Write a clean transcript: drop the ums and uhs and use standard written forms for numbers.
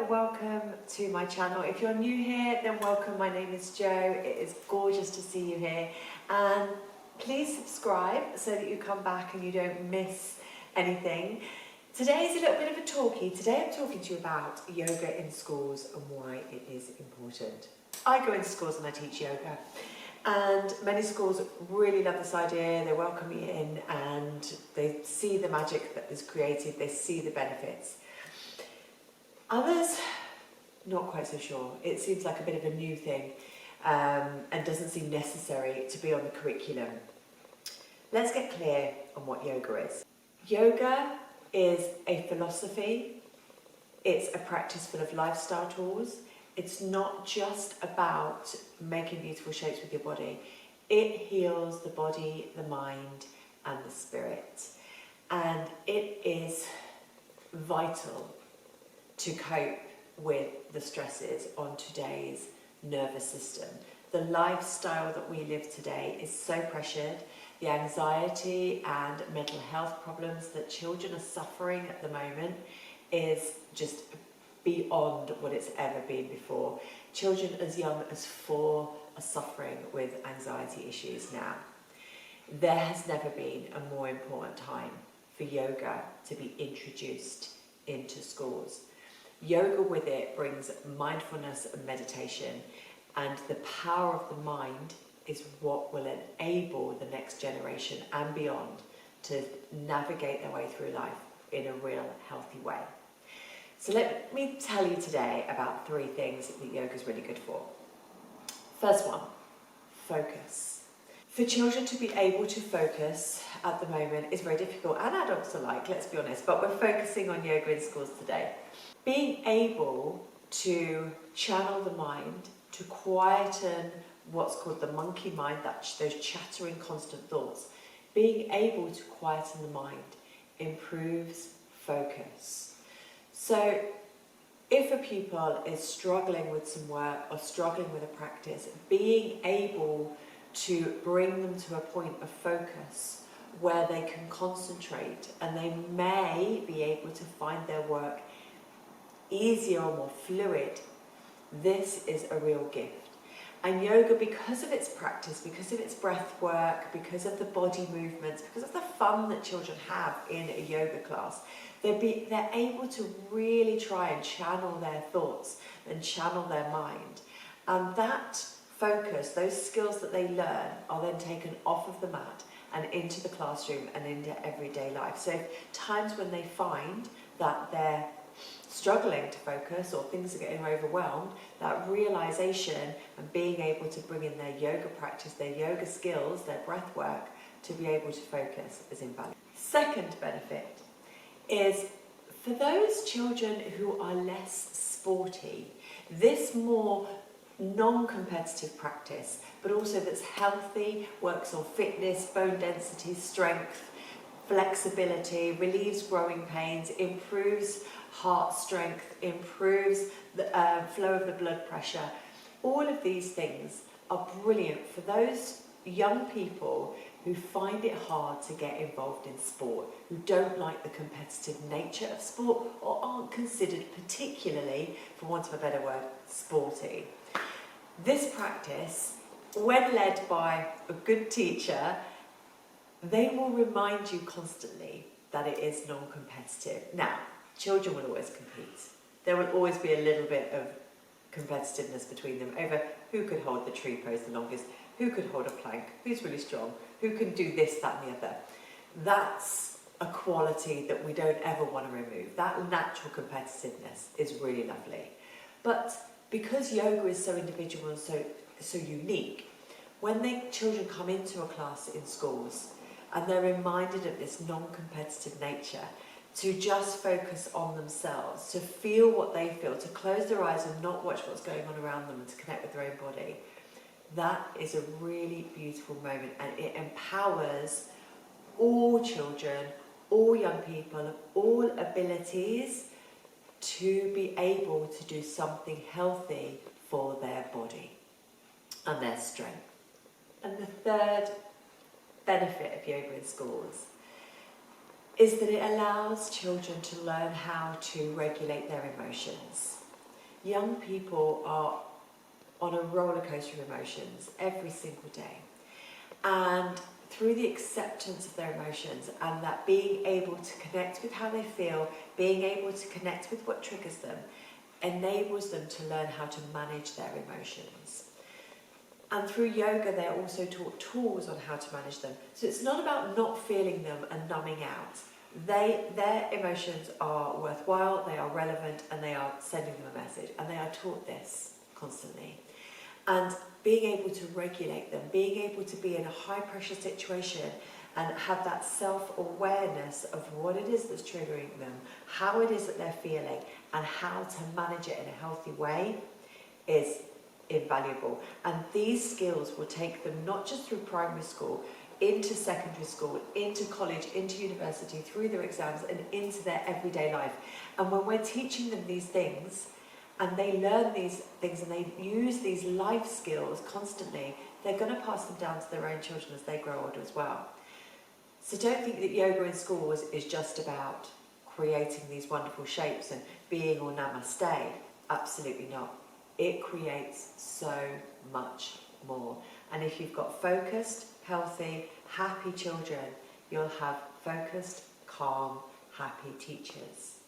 welcome to my channel. If you're new here, then welcome. My name is Jo. It is gorgeous to see you here, and please subscribe so that you come back and you don't miss anything. Today is a little bit of a talkie. Today I'm talking to you about yoga in schools and why it is important. I go into schools and I teach yoga, and many schools really love this idea. They welcome me in and they see the magic that is created, they see the benefits. Others, not quite so sure. It seems like a bit of a new thing and doesn't seem necessary to be on the curriculum. Let's get clear on what yoga is. Yoga is a philosophy. It's a practice full of lifestyle tools. It's not just about making beautiful shapes with your body. It heals the body, the mind, and the spirit. And it is vital to cope with the stresses on today's nervous system. The lifestyle that we live today is so pressured. The anxiety and mental health problems that children are suffering at the moment is just beyond what it's ever been before. Children as young as 4 are suffering with anxiety issues now. There has never been a more important time for yoga to be introduced into schools. Yoga with it brings mindfulness and meditation, and the power of the mind is what will enable the next generation and beyond to navigate their way through life in a real healthy way. So let me tell you today about 3 things that yoga is really good for. First one, focus. For children to be able to focus at the moment is very difficult, and adults alike, let's be honest, but we're focusing on yoga in schools today. Being able to channel the mind, to quieten what's called the monkey mind, those chattering constant thoughts, being able to quieten the mind improves focus. So if a pupil is struggling with some work or struggling with a practice, being able to bring them to a point of focus where they can concentrate and they may be able to find their work easier or more fluid, this is a real gift. And yoga, because of its practice, because of its breath work, because of the body movements, because of the fun that children have in a yoga class, they're able to really try and channel their thoughts and channel their mind. And that focus, those skills that they learn, are then taken off of the mat and into the classroom and into everyday life. So times when they find that they're struggling to focus or things are getting overwhelmed, that realization and being able to bring in their yoga practice, their yoga skills, their breath work to be able to focus is invaluable. Second benefit is for those children who are less sporty, this more non-competitive practice, but also that's healthy, works on fitness, bone density, strength, flexibility, relieves growing pains, improves heart strength, improves the flow of the blood pressure. All of these things are brilliant for those young people who find it hard to get involved in sport, who don't like the competitive nature of sport or aren't considered particularly, for want of a better word, sporty. This practice, when led by a good teacher, they will remind you constantly that it is non-competitive. Now, children will always compete. There will always be a little bit of competitiveness between them over who could hold the tree pose the longest, who could hold a plank, who's really strong, who can do this, that and the other. That's a quality that we don't ever want to remove. That natural competitiveness is really lovely. But because yoga is so individual and so unique, when children come into a class in schools and they're reminded of this non-competitive nature, to just focus on themselves, to feel what they feel, to close their eyes and not watch what's going on around them and to connect with their own body, that is a really beautiful moment, and it empowers all children, all young people of all abilities to be able to do something healthy for their body and their strength. And the third benefit of yoga in schools is that it allows children to learn how to regulate their emotions. young people are on a roller coaster of emotions every single day. And through the acceptance of their emotions and that being able to connect with how they feel, being able to connect with what triggers them, enables them to learn how to manage their emotions. And through yoga, they're also taught tools on how to manage them. So it's not about not feeling them and numbing out. Their emotions are worthwhile, they are relevant, and they are sending them a message. And they are taught this constantly. And being able to regulate them, being able to be in a high pressure situation and have that self-awareness of what it is that's triggering them, how it is that they're feeling, and how to manage it in a healthy way is invaluable. And these skills will take them not just through primary school, into secondary school, into college, into university, through their exams, and into their everyday life. And when we're teaching them these things, and they learn these things and they use these life skills constantly, they're going to pass them down to their own children as they grow older as well. So don't think that yoga in schools is just about creating these wonderful shapes and being all namaste. Absolutely not. It creates so much more. And if you've got focused, healthy, happy children, you'll have focused, calm, happy teachers.